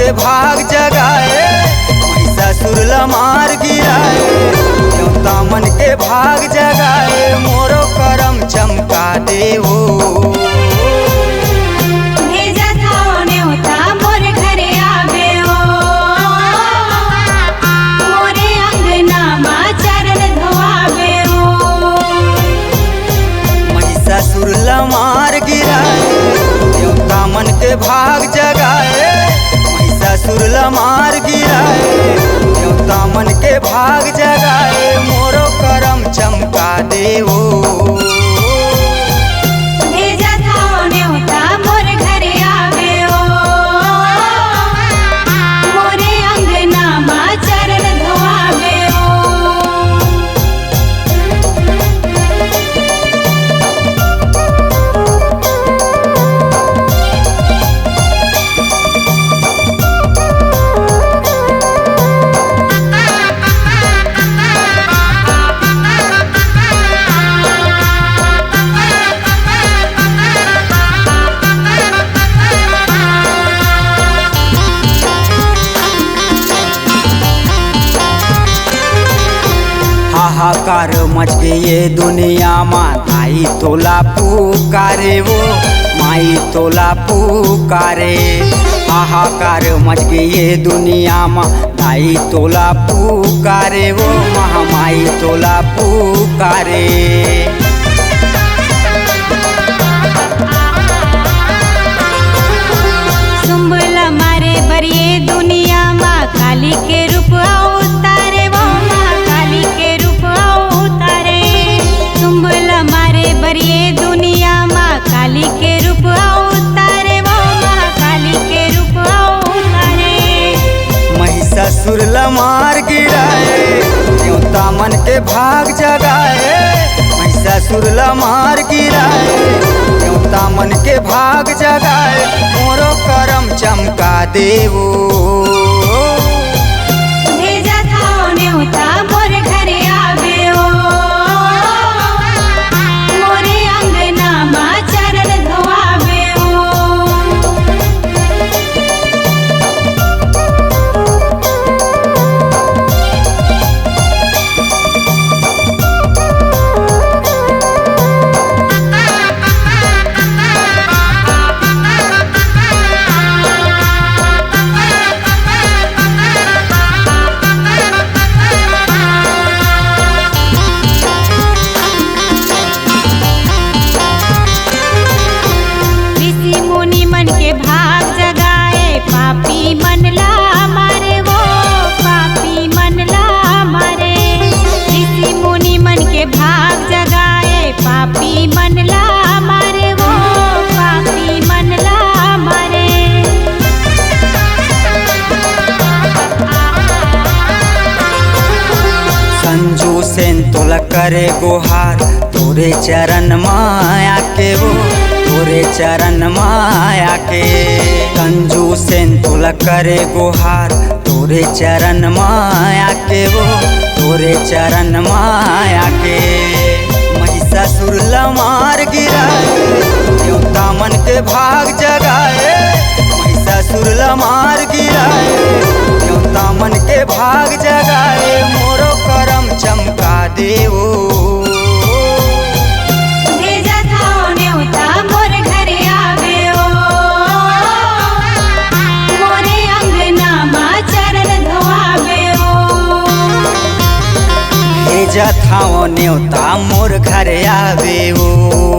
के भाग जगाए, महिषासुर लमार गिराए। न्योता मन के भाग जगाए, मोरो करम चमका देवो। महिषासुर लमार गिराए, न्योता मन के भाग जगाए। महिषासुर लमार गिराए, न्योता मन के भाग जगाए, मोरो करम चमका देवो। हाहाकार मच गई ये दुनिया माँ, माई तोला पुकारे वो, माई तोला पुकारे। हाहाकार मच गई ये दुनिया माँ, माई तोला पुकारे वो, महामाई तोला पुकारे। सुंबला मारे बरिए दुनिया माँ, काली के रूप अवतारे वो, काली के रूप अवतारे। सुंबला मारे बरिए दुनिया माँ, काली के रूप अवतारे वो, काली के रूप अवतारे। महिषासुर लमार गिराए, न्योता मन के भाग जगाए। महिषासुर लमार गिराए, न्योता मन के भाग जगाए, मोरो करम चमका देवो। पापी मन ला मारे वो, पापी मन ला मारे। ऋषि मुनि मन के भाग जगाए, पापी मन ला मारे वो, पापी मन ला मारे। संजू सेन तोला करे गुहार, तोरे चरण माया के वो, तोरे चरण माया के। संजू सेन तोला करे गुहार, तोरे चरण माया के वो, तोरे चरण माया के। महिषासुर लमार गिराए, न्योता मन के भाग जगाए। महिषासुर लमार गिराए, न्योता मन के भाग जगाए, मोरो करम चमका देवो। जथाओ न्योता मोर घर आवे वो।